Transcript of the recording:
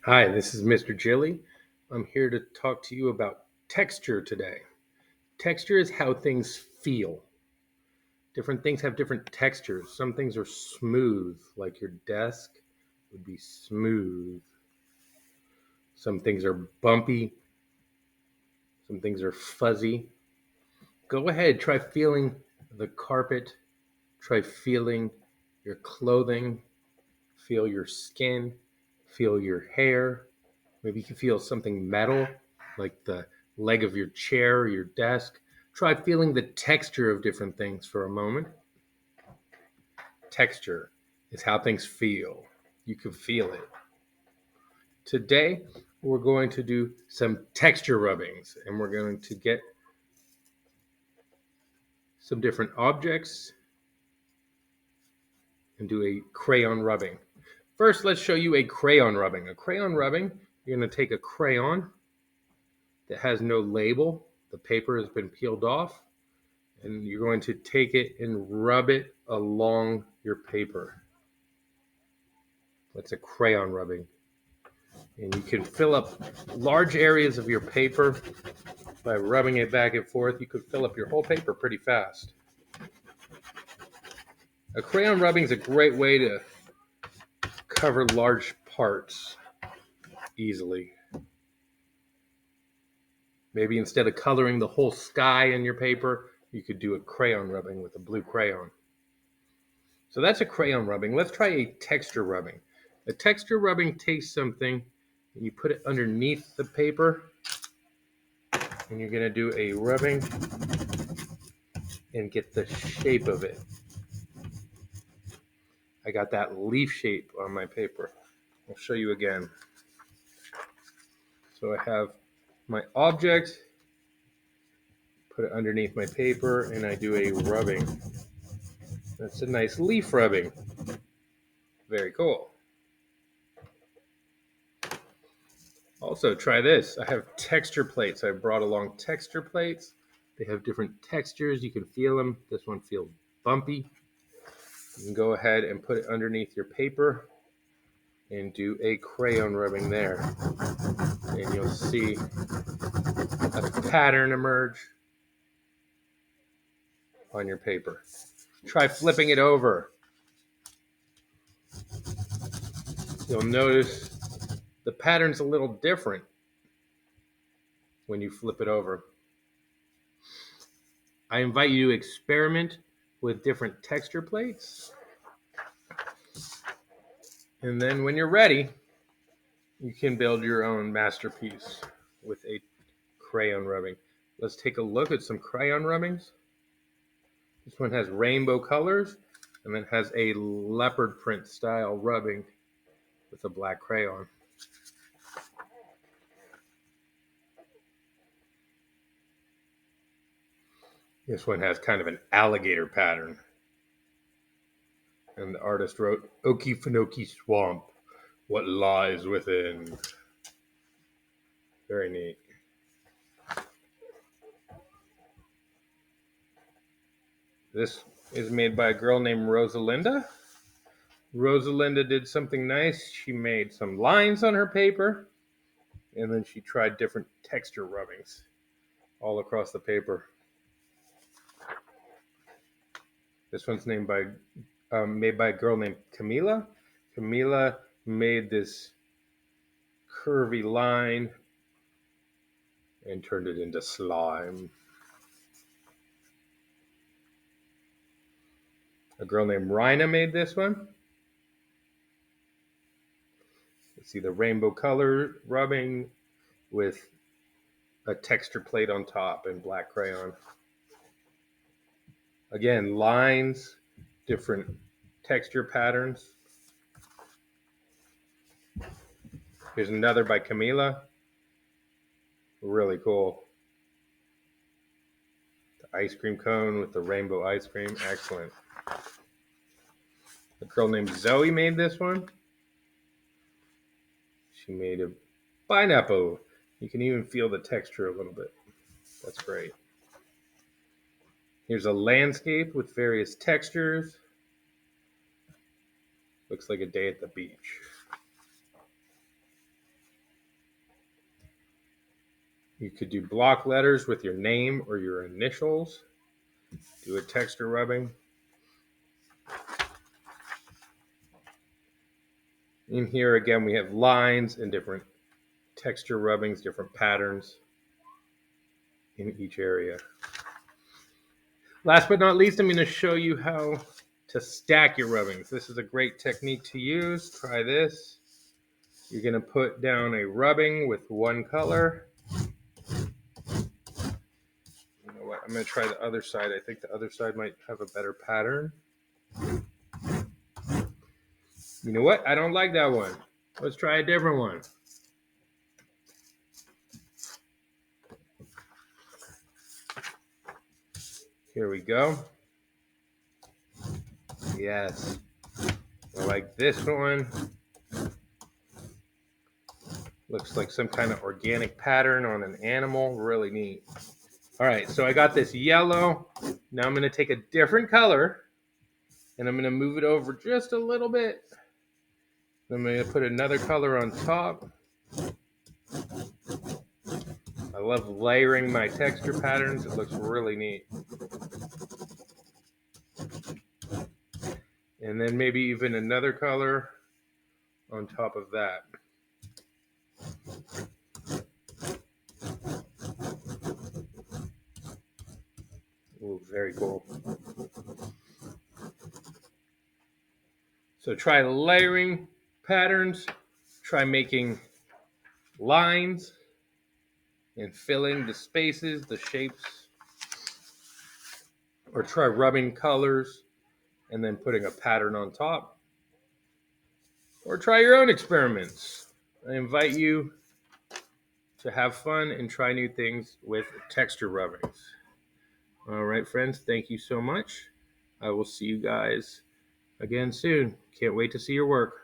Hi, this is Mr. Jilly. I'm here to talk to you about texture today. Texture is how things feel. Different things have different textures. Some things are smooth, like your desk would be smooth. Some things are bumpy. Some things are fuzzy. Go ahead, try feeling the carpet. Try feeling your clothing. Feel your skin. Feel your hair. Maybe you can feel something metal, like the leg of your chair or your desk. Try feeling the texture of different things for a moment. Texture is how things feel. You can feel it. Today, we're going to do some texture rubbings, and we're going to get some different objects and do a crayon rubbing. First, let's show you a crayon rubbing. A crayon rubbing, you're going to take a crayon that has no label. The paper has been peeled off, and you're going to take it and rub it along your paper. That's a crayon rubbing. And you can fill up large areas of your paper by rubbing it back and forth. You could fill up your whole paper pretty fast. A crayon rubbing is a great way to cover large parts easily. Maybe instead of coloring the whole sky in your paper, you could do a crayon rubbing with a blue crayon. So that's a crayon rubbing. Let's try a texture rubbing. A texture rubbing takes something and you put it underneath the paper, and you're going to do a rubbing and get the shape of it. I got that leaf shape on my paper. I'll show you again. So I have my object, put it underneath my paper, and I do a rubbing. That's a nice leaf rubbing. Very cool. Also, try this. I have texture plates. I brought along texture plates. They have different textures. You can feel them. This one feels bumpy. You can go ahead and put it underneath your paper and do a crayon rubbing there. And you'll see a pattern emerge on your paper. Try flipping it over. You'll notice the pattern's a little different when you flip it over. I invite you to experiment with different texture plates. And then when you're ready, you can build your own masterpiece with a crayon rubbing. Let's take a look at some crayon rubbings. This one has rainbow colors and then has a leopard print style rubbing with a black crayon. This one has kind of an alligator pattern. And the artist wrote, Okefenokee Swamp, what lies within. Very neat. This is made by a girl named Rosalinda. Rosalinda did something nice. She made some lines on her paper, and then she tried different texture rubbings all across the paper. This one's made by a girl named Camila. Camila made this curvy line and turned it into slime. A girl named Rina made this one. You see the rainbow color rubbing with a texture plate on top and black crayon. Again, lines, different texture patterns. Here's another by Camila. Really cool. The ice cream cone with the rainbow ice cream. Excellent. A girl named Zoe made this one. She made a pineapple. You can even feel the texture a little bit. That's great. Here's a landscape with various textures. Looks like a day at the beach. You could do block letters with your name or your initials. Do a texture rubbing. In here again, we have lines and different texture rubbings, different patterns in each area. Last but not least, I'm going to show you how to stack your rubbings. This is a great technique to use. Try this. You're going to put down a rubbing with one color. You know what? I'm going to try the other side. I think the other side might have a better pattern. You know what? I don't like that one. Let's try a different one. Here we go. Yes. I like this one. Looks like some kind of organic pattern on an animal. Really neat. All right, so I got this yellow. Now I'm going to take a different color and I'm going to move it over just a little bit. I'm going to put another color on top. I love layering my texture patterns. It looks really neat. And then maybe even another color on top of that. Ooh, very cool. So try layering patterns. Try making lines and filling the spaces, the shapes. Or try rubbing colors and then putting a pattern on top. Or try your own experiments. I invite you to have fun and try new things with texture rubbings. All right, friends, thank you so much. I will see you guys again soon. Can't wait to see your work.